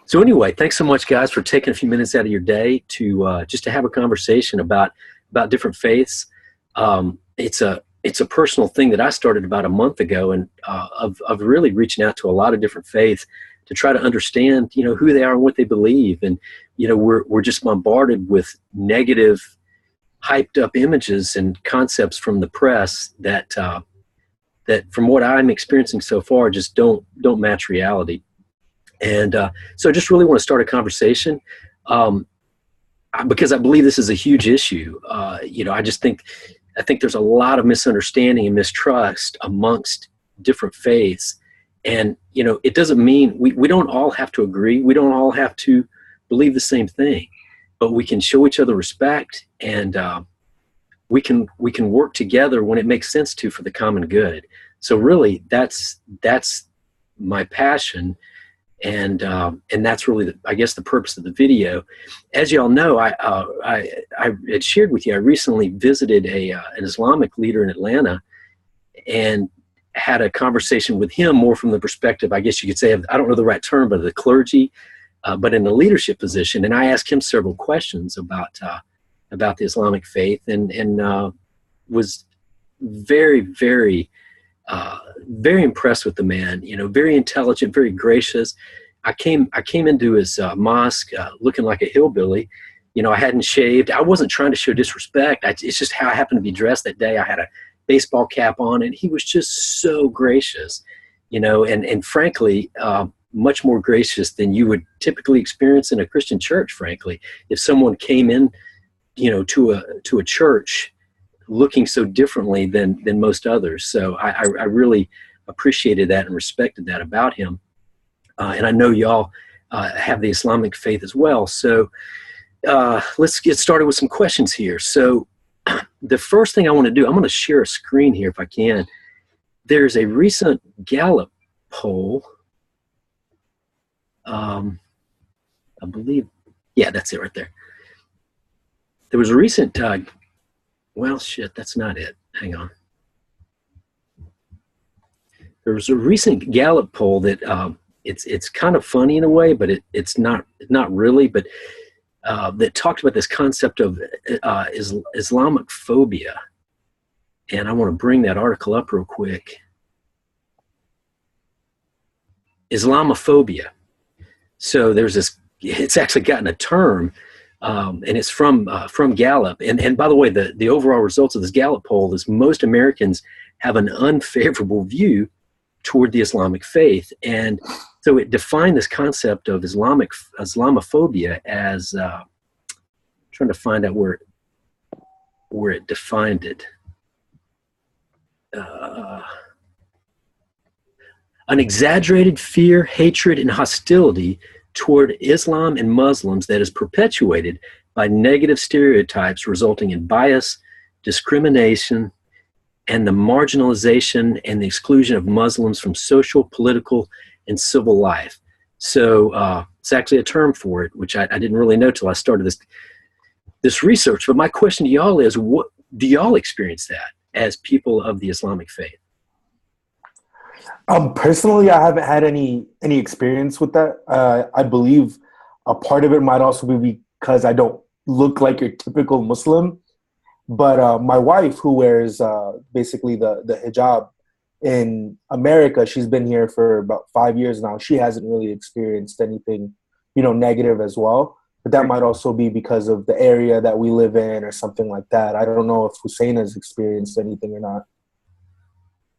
So anyway, thanks so much, guys, for taking a few minutes out of your day to just to have a conversation about different faiths. It's a personal thing that I started about a month ago, and of really reaching out to a lot of different faiths to try to understand, who they are and what they believe. And we're just bombarded with negative, hyped up images and concepts from the press that from what I'm experiencing so far just don't match reality. And so I just really want to start a conversation because I believe this is a huge issue. I think there's a lot of misunderstanding and mistrust amongst different faiths. And, it doesn't mean we don't all have to agree. We don't all have to believe the same thing, but we can show each other respect, and we can work together when it makes sense to for the common good. So really that's my passion. And that's really, I guess, the purpose of the video. As you all know, I had shared with you, I recently visited an Islamic leader in Atlanta and had a conversation with him more from the perspective, I guess you could say, I don't know the right term, but the clergy, but in a leadership position. And I asked him several questions about the Islamic faith, and was very, very very impressed with the man, very intelligent, very gracious. I came into his mosque looking like a hillbilly. I hadn't shaved. I wasn't trying to show disrespect. It's just how I happened to be dressed that day. I had a baseball cap on, and he was just so gracious, and frankly, much more gracious than you would typically experience in a Christian church, frankly. If someone came in, to a church looking so differently than most others. So I really appreciated that and respected that about him. And I know y'all have the Islamic faith as well. So let's get started with some questions here. So the first thing I want to do, I'm going to share a screen here if I can. There's a recent Gallup poll. I believe, yeah, that's it right there. There was a recent well, shit, that's not it. Hang on. There was a recent Gallup poll that it's kind of funny in a way, but it's not really. But that talked about this concept of Islamic phobia, and I want to bring that article up real quick. Islamophobia. So there's this. It's actually gotten a term. And it's from Gallup. And by the way, the overall results of this Gallup poll is most Americans have an unfavorable view toward the Islamic faith. And so it defined this concept of Islamophobia as, trying to find out where it defined it. An exaggerated fear, hatred, and hostility toward Islam and Muslims that is perpetuated by negative stereotypes resulting in bias, discrimination, and the marginalization and the exclusion of Muslims from social, political, and civil life. So it's actually a term for it, which I didn't really know till I started this research. But my question to y'all is, what do y'all experience that as people of the Islamic faith? Personally, I haven't had any experience with that. I believe a part of it might also be because I don't look like your typical Muslim. But my wife, who wears basically the hijab in America, she's been here for about 5 years now. She hasn't really experienced anything, negative as well. But that might also be because of the area that we live in or something like that. I don't know if Hussein has experienced anything or not.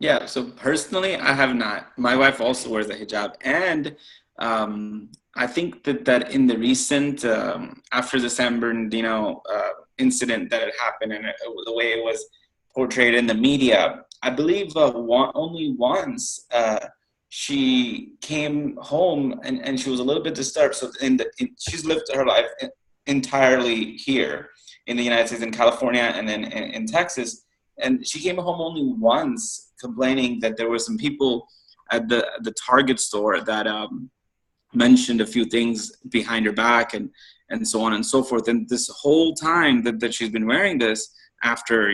Yeah, so personally, I have not. My wife also wears a hijab, and I think that in the recent after the San Bernardino incident that had happened and the way it was portrayed in the media, I believe only once she came home and she was a little bit disturbed. So she's lived her life entirely here in the United States, in California, and then in Texas. And she came home only once, complaining that there were some people at the Target store that mentioned a few things behind her back and so on and so forth. And this whole time that she's been wearing this, after,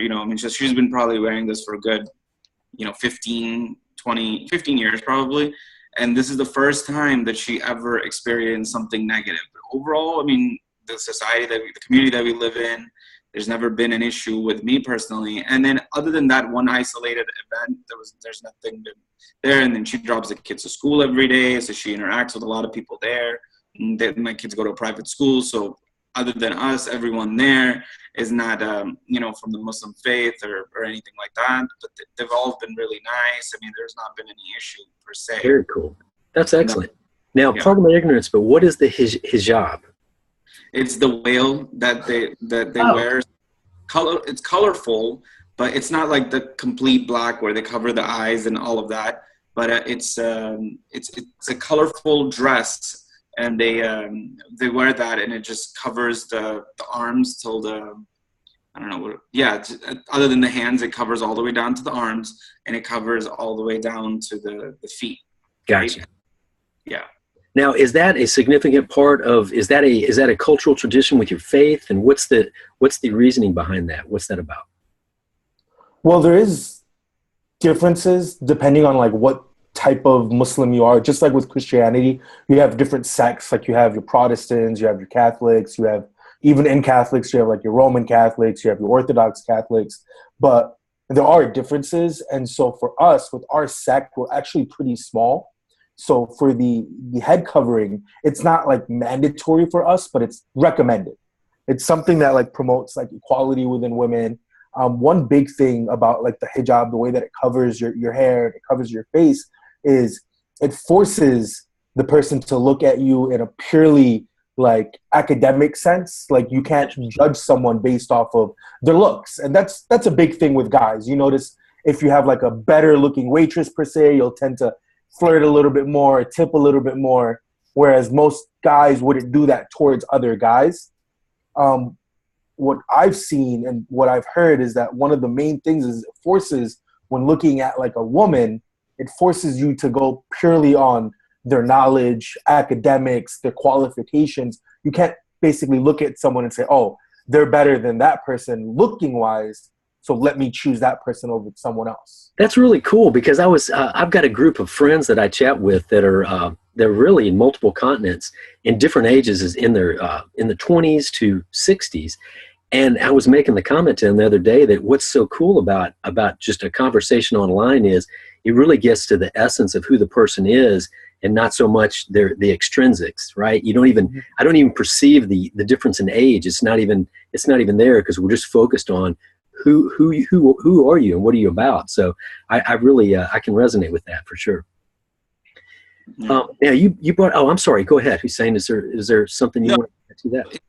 she's been probably wearing this for a good, 15 years probably. And this is the first time that she ever experienced something negative. But overall, I mean, the society the community that we live in, there's never been an issue with me personally. And then other than that one isolated event, there's nothing been there. And then she drops the kids to school every day, so she interacts with a lot of people there. And then my kids go to a private school, so other than us, everyone there is not, you know, from the Muslim faith or anything like that. But they've all been really nice. I mean, there's not been any issue per se. Very cool. That's excellent. Now, Yeah. pardon my ignorance, but what is the hijab? It's the veil that they wear. It's colorful, but it's not like the complete black where they cover the eyes and all of that. But it's a colorful dress. And they wear that, and it just covers the arms till the, I don't know what, yeah, other than the hands, it covers all the way down to the arms, and it covers all the way down to the feet. Gotcha. Right? Yeah. Now, is that a significant part of, is that a cultural tradition with your faith? And what's the reasoning behind that? What's that about? Well, there is differences depending on like what type of Muslim you are. Just like with Christianity, you have different sects. Like you have your Protestants, you have your Catholics, you have, even in Catholics, you have like your Roman Catholics, you have your Orthodox Catholics, but there are differences. And so for us, with our sect, we're actually pretty small. So for the head covering, it's not like mandatory for us, but it's recommended. It's something that like promotes like equality within women. One big thing about like the hijab, the way that it covers your hair, it covers your face, is it forces the person to look at you in a purely like academic sense. Like you can't judge someone based off of their looks. And that's a big thing with guys. You notice if you have like a better looking waitress per se, you'll tend to flirt a little bit more, tip a little bit more, whereas most guys wouldn't do that towards other guys. What I've seen and what I've heard is that one of the main things is it forces, when looking at like a woman, it forces you to go purely on their knowledge, academics, their qualifications. You can't basically look at someone and say, oh, they're better than that person looking wise, so let me choose that person over someone else. That's really cool, because I've got a group of friends that I chat with that are they're really in multiple continents, in different ages, is in the 20s to 60s. And I was making the comment to them the other day that what's so cool about just a conversation online is it really gets to the essence of who the person is, and not so much the extrinsics, right? I don't even perceive the difference in age. It's not even there, because we're just focused on who are you and what are you about. So I really I can resonate with that for sure. Yeah. Now you brought, oh, I'm sorry, go ahead, Hussein. Is there something you want to add to that?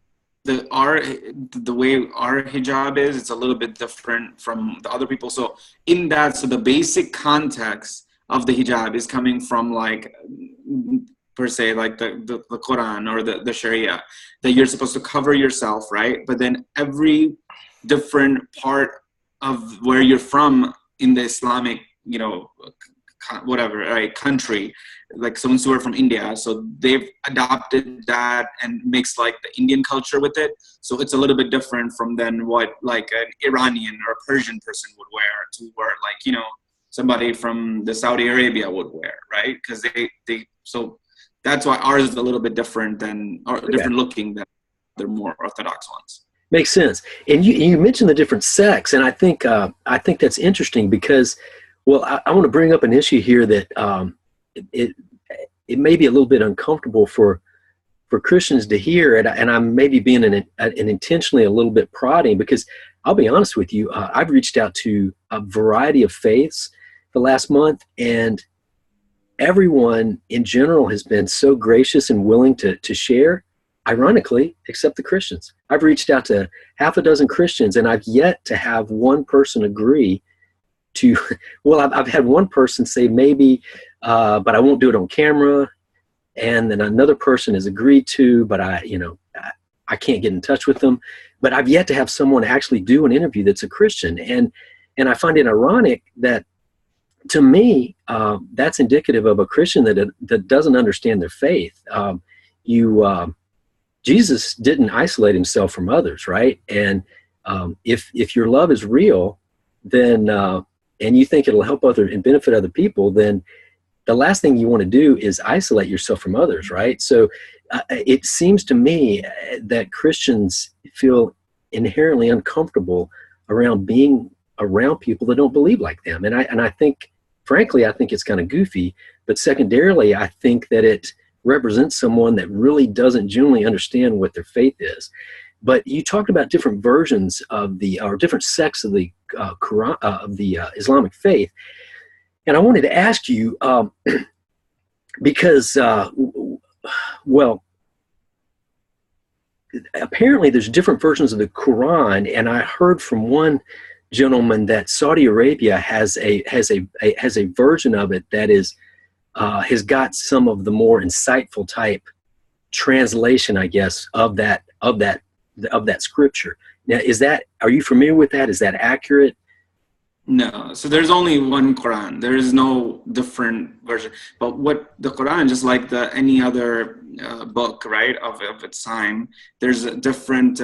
The way our hijab is, it's a little bit different from the other people. So in that, so the basic context of the hijab is coming from like, per se, like the Quran or the Sharia, that you're supposed to cover yourself, right? But then every different part of where you're from in the Islamic, you know, whatever, right, country, like someone who are from India, so they've adopted that and mixed like the Indian culture with it. So it's a little bit different from then what like an Iranian or Persian person would wear to where like, you know, somebody from the Saudi Arabia would wear, right? Because they so that's why ours is a little bit different than, or different looking than the more orthodox ones. Makes sense. And you mentioned the different sects, and I think that's interesting because, well, I want to bring up an issue here that it may be a little bit uncomfortable for Christians to hear, and I'm maybe being an intentionally a little bit prodding, because I'll be honest with you, I've reached out to a variety of faiths the last month, and everyone in general has been so gracious and willing to share, ironically, except the Christians. I've reached out to half a dozen Christians, and I've yet to have one person agree to, well, I've had one person say maybe, but I won't do it on camera. And then another person has agreed to, but I can't get in touch with them. But I've yet to have someone actually do an interview that's a Christian. And I find it ironic that, to me, that's indicative of a Christian that doesn't understand their faith. Jesus didn't isolate himself from others, right? And if your love is real, then and you think it'll help other and benefit other people, then the last thing you want to do is isolate yourself from others, right? So it seems to me that Christians feel inherently uncomfortable around being around people that don't believe like them. And I think, frankly, I think it's kind of goofy, but secondarily, I think that it represents someone that really doesn't genuinely understand what their faith is. But you talked about different versions of or different sects of the Quran, of the Islamic faith. And I wanted to ask you, because, well, apparently there's different versions of the Quran, and I heard from one gentleman that Saudi Arabia has a version of it that is has got some of the more insightful type translation, I guess, of that scripture. Now, are you familiar with that? Is that accurate? No, so there's only one Quran. There is no different version. But what the Quran, just like any other book, right, of its time, there's a different,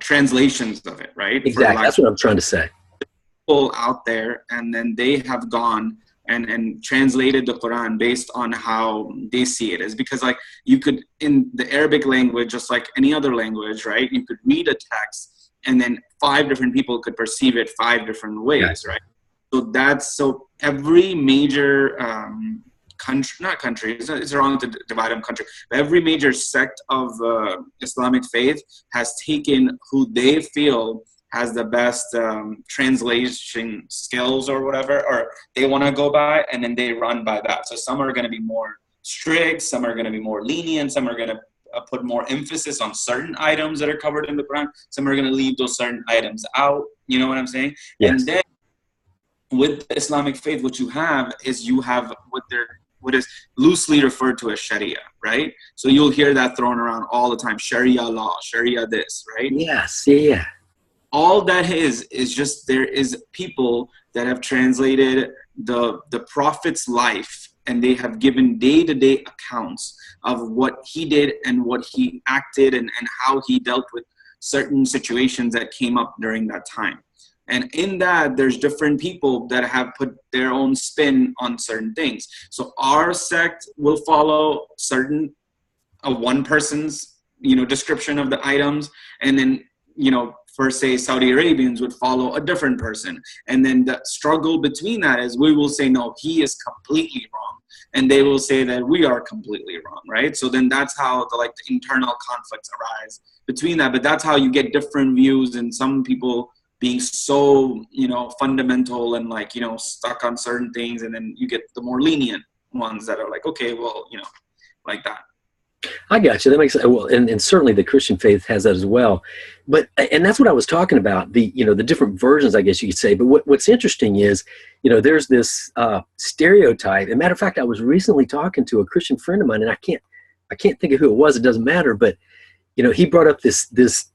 translations of it, right? Exactly. That's what I'm trying to say. People out there, and then they have gone and translated the Quran based on how they see it. Is because, like, you could, in the Arabic language, just like any other language, right, you could read a text and then 5 different people could perceive it 5 different ways, right? So every major country, it's wrong to divide them country, but every major sect of Islamic faith has taken who they feel has the best translation skills or whatever, or they want to go by, and then they run by that. So some are going to be more strict, some are going to be more lenient, some are going to put more emphasis on certain items that are covered in the Quran. Some are going to leave those certain items out. You know what I'm saying? Yes. And then with the Islamic faith, what you have what is loosely referred to as Sharia, right? So you'll hear that thrown around all the time. Sharia law, Sharia this, right? Yes. Yeah. All that is just, there is people that have translated the Prophet's life, and they have given day-to-day accounts of what he did and what he acted and how he dealt with certain situations that came up during that time. And in that, there's different people that have put their own spin on certain things. So our sect will follow certain one person's description of the items, and then for, say, Saudi Arabians would follow a different person. And then the struggle between that is, we will say, no, he is completely wrong. And they will say that we are completely wrong, right? So then that's how the internal conflicts arise between that. But that's how you get different views, and some people being so, fundamental and stuck on certain things. And then you get the more lenient ones that are like, okay, well, like that. I got you. That makes sense. Well, and certainly the Christian faith has that as well. But, and that's what I was talking about, the different versions, I guess you could say. But what's interesting is, there's this stereotype. As a matter of fact, I was recently talking to a Christian friend of mine, and I can't think of who it was. It doesn't matter. But, he brought up this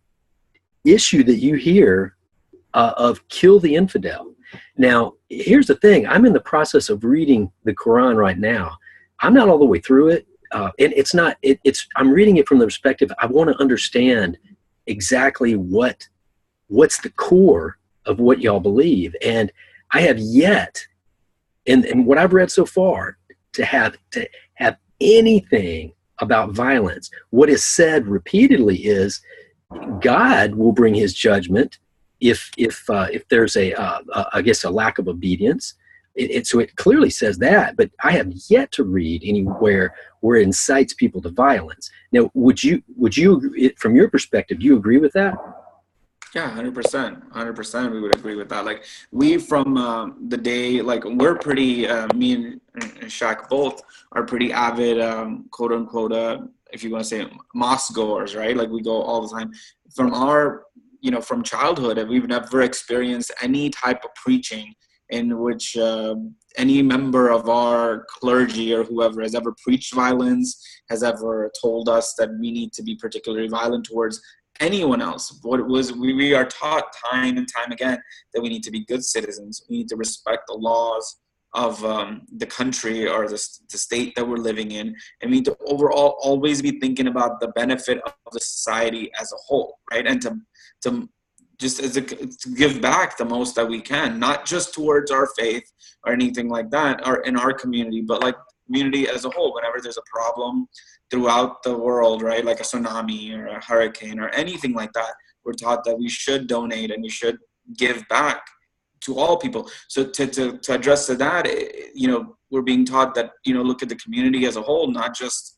issue that you hear of kill the infidel. Now, here's the thing. I'm in the process of reading the Quran right now. I'm not all the way through it. And I'm reading it from the perspective, I want to understand exactly what's the core of what y'all believe. And I have yet, and what I've read so far, to have anything about violence. What is said repeatedly is God will bring his judgment if there's I guess a lack of obedience. So it clearly says that, but I have yet to read anywhere where it incites people to violence. Now, would you, from your perspective, do you agree with that? Yeah, 100%. We would agree with that. Like, we, from the day, we're pretty, me and Shaq both are pretty avid, quote unquote, if you want to say it, mosque goers, right? Like, we go all the time. From our, from childhood, and we've never experienced any type of preaching in which any member of our clergy or whoever has ever preached violence, has ever told us that we need to be particularly violent towards anyone else. We are taught time and time again that we need to be good citizens. We need to respect the laws of the country or the state that we're living in, and we need to overall always be thinking about the benefit of the society as a whole, right? And to just as to give back the most that we can, not just towards our faith or anything like that, or in our community, but like community as a whole. Whenever there's a problem throughout the world, right, like a tsunami or a hurricane or anything like that, we're taught that we should donate and we should give back to all people. So to address to that, we're being taught that, look at the community as a whole, not just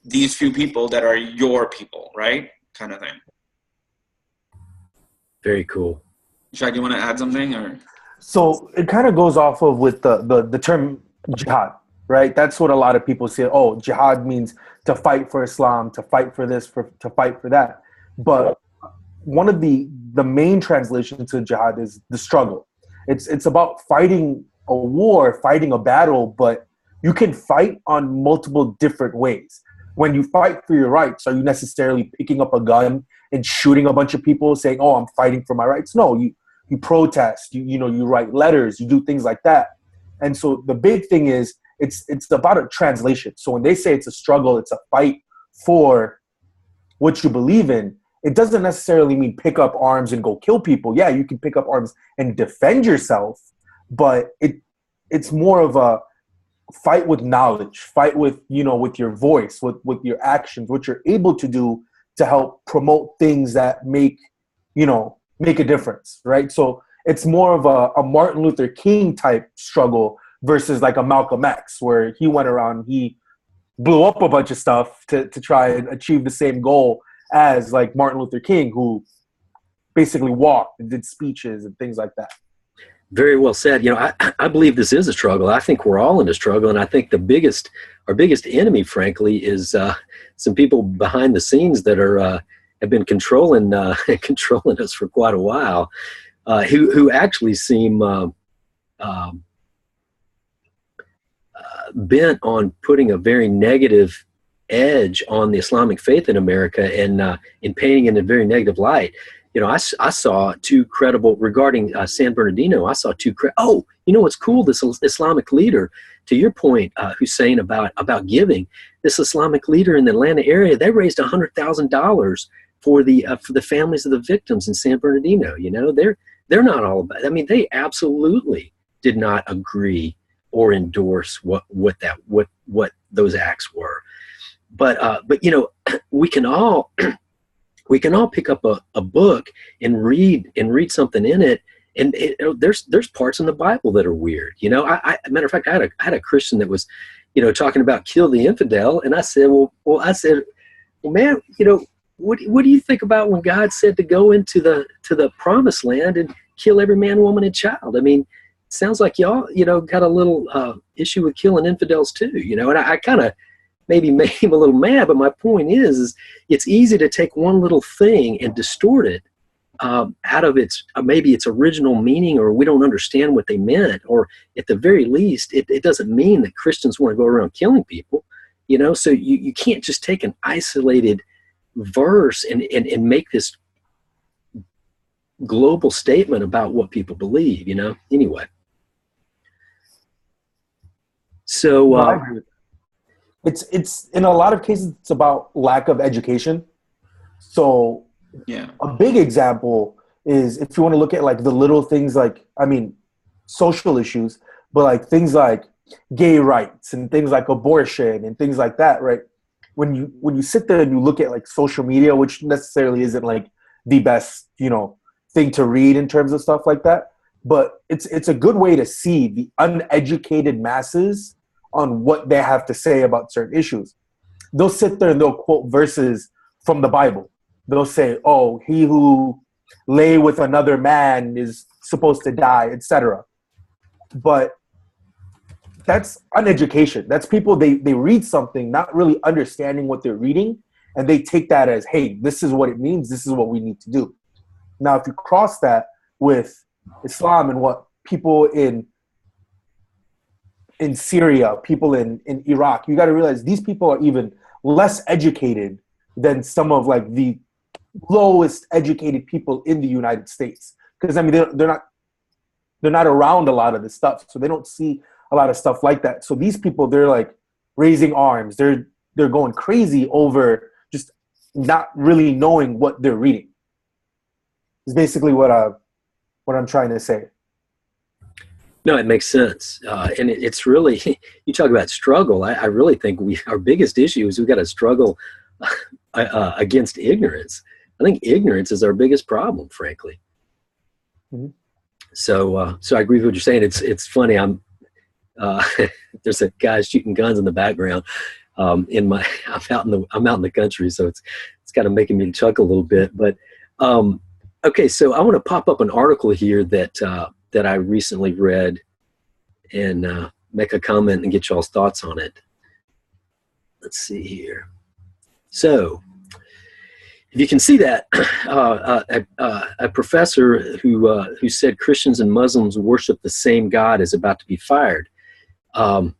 these few people that are your people, right, kind of thing. Very cool. Shaq, you want to add something? Or so it kind of goes off of with the term jihad, right? That's what a lot of people say. Oh, jihad means to fight for Islam, to fight for this, to fight for that. But one of the main translations to jihad is the struggle. It's about fighting a war, fighting a battle, but you can fight on multiple different ways. When you fight for your rights, are you necessarily picking up a gun and shooting a bunch of people saying, oh, I'm fighting for my rights? No, you protest, you write letters, you do things like that. And so the big thing is it's about a translation. So when they say it's a struggle, it's a fight for what you believe in, it doesn't necessarily mean pick up arms and go kill people. Yeah, you can pick up arms and defend yourself, but it's more of a fight with knowledge, fight with, with your voice, with your actions, what you're able to do to help promote things that make a difference, right? So it's more of a Martin Luther King type struggle versus like a Malcolm X, where he went around, he blew up a bunch of stuff to try and achieve the same goal as like Martin Luther King, who basically walked and did speeches and things like that. Very well said. I believe this is a struggle. I think we're all in a struggle, and I think our biggest enemy, frankly, is some people behind the scenes that have been controlling us for quite a while, who actually seem bent on putting a very negative edge on the Islamic faith in America and in painting in a very negative light. I saw two credible, regarding San Bernardino, I saw what's cool, this Islamic leader, to your point, Hussein, about giving, this Islamic leader in the Atlanta area, they raised $100,000 for the families of the victims in San Bernardino. They're not all about, they absolutely did not agree or endorse what those acts were. But we can all pick up a book and read something in it, and there's parts in the Bible that are weird. Matter of fact, I had a Christian that was, talking about kill the infidel, and I said, well, man, what do you think about when God said to go into the promised land and kill every man, woman, and child? It sounds like y'all, got a little issue with killing infidels too, and I kind of maybe made him a little mad, but my point is it's easy to take one little thing and distort it out of its maybe its original meaning, or we don't understand what they meant, or at the very least, it doesn't mean that Christians want to go around killing people, so you can't just take an isolated verse and make this global statement about what people believe, anyway. So No, I agree with that. It's in a lot of cases, it's about lack of education. So yeah, a big example is if you want to look at like the little things, like, social issues, but like things like gay rights and things like abortion and things like that, right? When you sit there and you look at like social media, which necessarily isn't like the best, thing to read in terms of stuff like that, but it's a good way to see the uneducated masses on what they have to say about certain issues. They'll sit there and they'll quote verses from the Bible. They'll say, oh, he who lay with another man is supposed to die, etc. But that's uneducation. That's people, they read something not really understanding what they're reading, and they take that as, hey, this is what it means, this is what we need to do. Now, if you cross that with Islam and what people in Syria, people in Iraq, you got to realize these people are even less educated than some of like the lowest educated people in the United States. Because they're not around a lot of this stuff, so they don't see a lot of stuff like that. So these people, they're like raising arms, they're going crazy over just not really knowing what they're reading. is basically what I'm trying to say. No, it makes sense. And it's really, you talk about struggle. I really think our biggest issue is we've got to struggle against ignorance. I think ignorance is our biggest problem, frankly. Mm-hmm. So I agree with what you're saying. It's funny. There's a guy shooting guns in the background. I'm out in the country, so it's kind of making me chuckle a little bit. But okay, so I want to pop up an article here that I recently read and make a comment and get y'all's thoughts on it. Let's see here. So, if you can see that, a professor who said Christians and Muslims worship the same God is about to be fired. Now,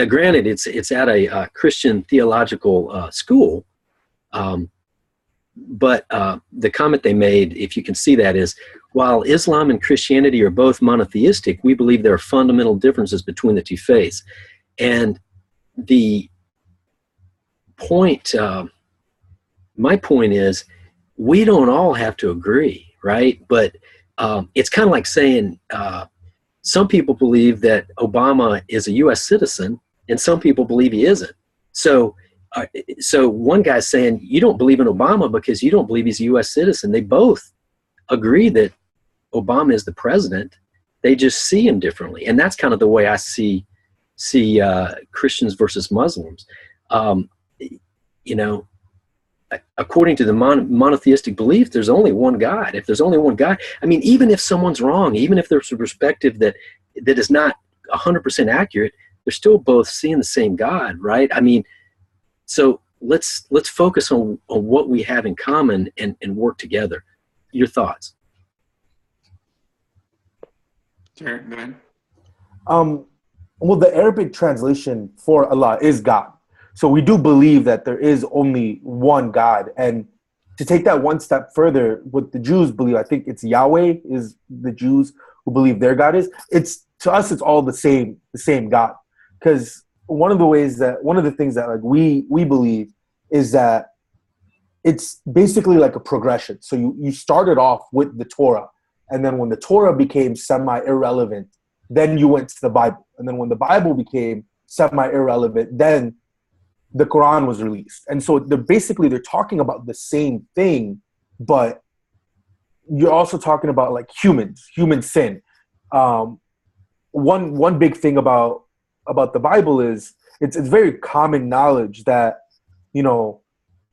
granted, it's at a Christian theological school, but the comment they made, if you can see that, is while Islam and Christianity are both monotheistic, we believe there are fundamental differences between the two faiths. And the point, my point is, we don't all have to agree, right? But it's kind of like saying some people believe that Obama is a U.S. citizen, and some people believe he isn't. So one guy's saying, you don't believe in Obama because you don't believe he's a U.S. citizen. They both agree that Obama is the president. They just see him differently. And that's kind of the way I see Christians versus Muslims. According to the monotheistic belief, there's only one God. If there's only one God, I mean, even if someone's wrong, even if there's a perspective that is not 100% accurate, they're still both seeing the same God, right? I mean, so let's focus on what we have in common and work together. Your thoughts? Sure, go ahead. Well, the Arabic translation for Allah is God. So we do believe that there is only one God. And to take that one step further, what the Jews believe, I think it's Yahweh is the Jews who believe their God is. To us, it's all the same God. Because one of the things that like we believe is that it's basically like a progression. So you started off with the Torah, and then when the Torah became semi-irrelevant, then you went to the Bible. And then when the Bible became semi-irrelevant, then the Quran was released. And so they're talking about the same thing, but you're also talking about like human sin. One big thing about the Bible is it's very common knowledge that,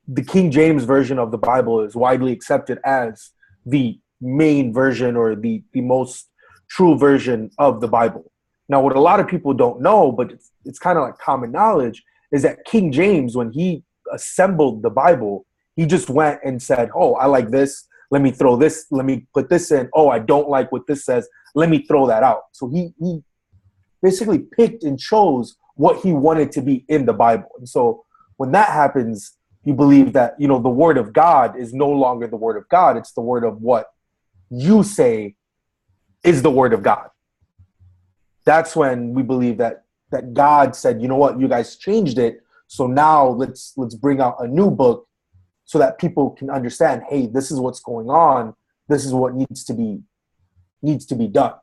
the King James version of the Bible is widely accepted as the main version or the most true version of the Bible. Now, what a lot of people don't know, but it's kind of like common knowledge, is that King James, when he assembled the Bible, he just went and said, oh, I like this. Let me throw this. Let me put this in. Oh, I don't like what this says. Let me throw that out. So he basically picked and chose what he wanted to be in the Bible. And so when that happens, you believe that, the word of God is no longer the word of God. It's the word of what you say is the word of God. That's when we believe that God said, you know what, you guys changed it. So now let's bring out a new book so that people can understand, hey, this is what's going on. This is what needs to be done.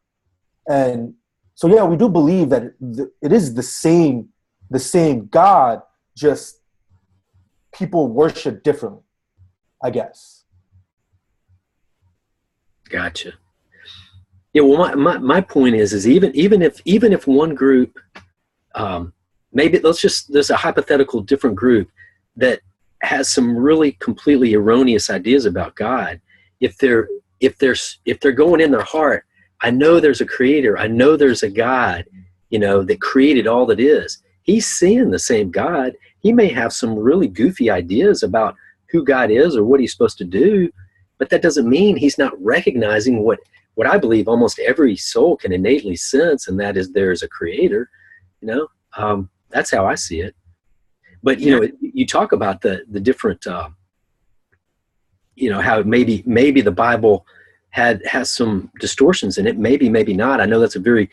And so, yeah, we do believe that it is the same God, just people worship differently, I guess. Gotcha. Yeah, well, my point is even if one group, maybe there's a hypothetical different group that has some really completely erroneous ideas about God. If they're going in their heart, I know there's a creator, I know there's a God, that created all that is. He's seeing the same God. He may have some really goofy ideas about who God is or what he's supposed to do, but that doesn't mean he's not recognizing what I believe almost every soul can innately sense, and that is there's a creator. That's how I see it. But you talk about the different, how maybe the Bible has some distortions in it. Maybe not. I know that's a very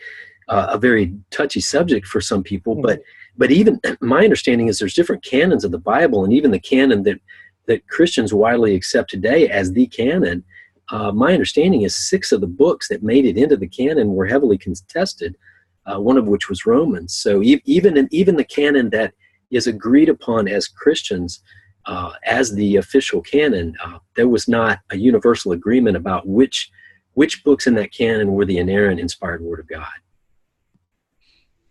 touchy subject for some people. Mm-hmm. But even my understanding is there's different canons of the Bible, and even the canon that Christians widely accept today as the canon, my understanding is 6 of the books that made it into the canon were heavily contested, one of which was Romans. So even the canon that is agreed upon as Christians as the official canon, there was not a universal agreement about which books in that canon were the inerrant, inspired Word of God.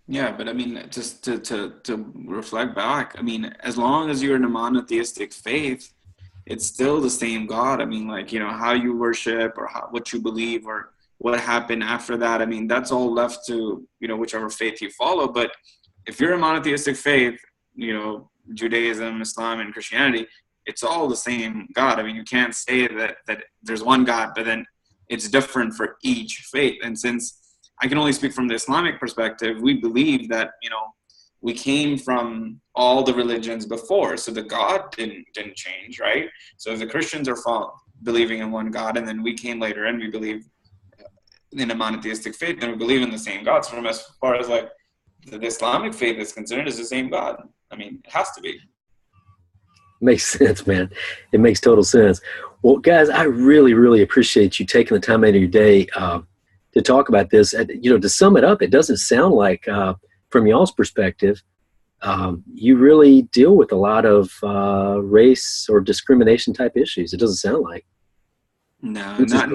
Yeah, but I mean, just to reflect back, I mean, as long as you're in a monotheistic faith, it's still the same God. I mean, like, how you worship or what you believe or what happened after that. I mean, that's all left to, whichever faith you follow. But if you're a monotheistic faith, Judaism, Islam, and Christianity, it's all the same God. I mean, you can't say that there's one God, but then it's different for each faith. And since I can only speak from the Islamic perspective, we believe that, we came from all the religions before, so the God didn't change, right? So if the Christians are believing in one God, and then we came later and we believe in a monotheistic faith, then we believe in the same God. So from as far as like the Islamic faith is concerned, it's the same God. I mean, it has to be. Makes sense, man. It makes total sense. Well, guys, I really, really appreciate you taking the time out of your day to talk about this. To sum it up, it doesn't sound like, from y'all's perspective, you really deal with a lot of race or discrimination type issues. It doesn't sound like. No, not.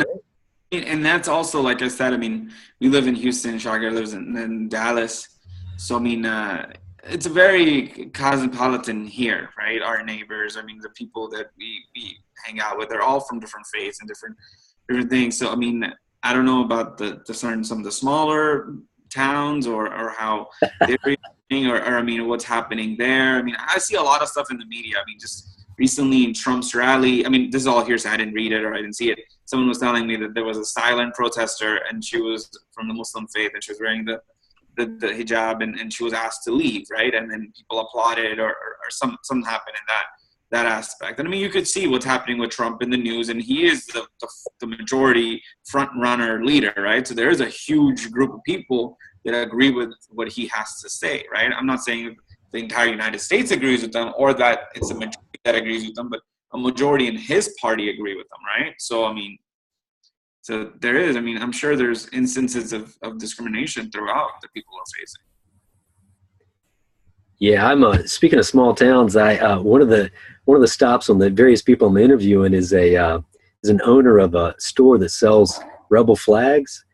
And that's also, like I said, I mean, we live in Houston, Shagir lives in Dallas. So, I mean, it's a very cosmopolitan here, right? Our neighbors, I mean, the people that we hang out with, they're all from different faiths and different things. So, I mean, I don't know about some of the smaller towns or how they're reacting or I mean, what's happening there. I mean, I see a lot of stuff in the media. I mean, just recently in Trump's rally, I mean, this is all hearsay. I didn't read it or I didn't see it. Someone was telling me that there was a silent protester and she was from the Muslim faith and she was wearing the hijab and she was asked to leave, right? And then people applauded or something happened in that aspect. And I mean, you could see what's happening with Trump in the news, and he is the majority front runner leader, right? So there is a huge group of people that agree with what he has to say, right? I'm not saying the entire United States agrees with them or that it's a majority that agrees with them, but a majority in his party agree with them, right? So, I mean, so there is, I mean, I'm sure there's instances of discrimination throughout that people are facing. Yeah, I'm speaking of small towns. One of the stops on the various people I'm interviewing is an owner of a store that sells rebel flags.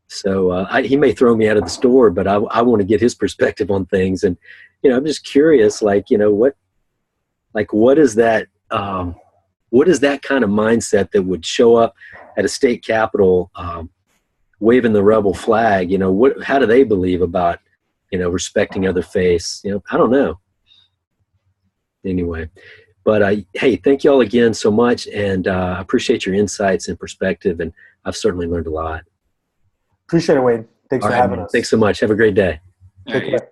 So he may throw me out of the store, but I want to get his perspective on things. And I'm just curious, what is that? What is that kind of mindset that would show up at a state capitol waving the rebel flag? How do they believe about respecting other faiths? I don't know. Anyway, but hey, thank you all again so much, and I appreciate your insights and perspective, and I've certainly learned a lot. Appreciate it, Wayne. Thanks for having us. Thanks so much. Have a great day. Take care.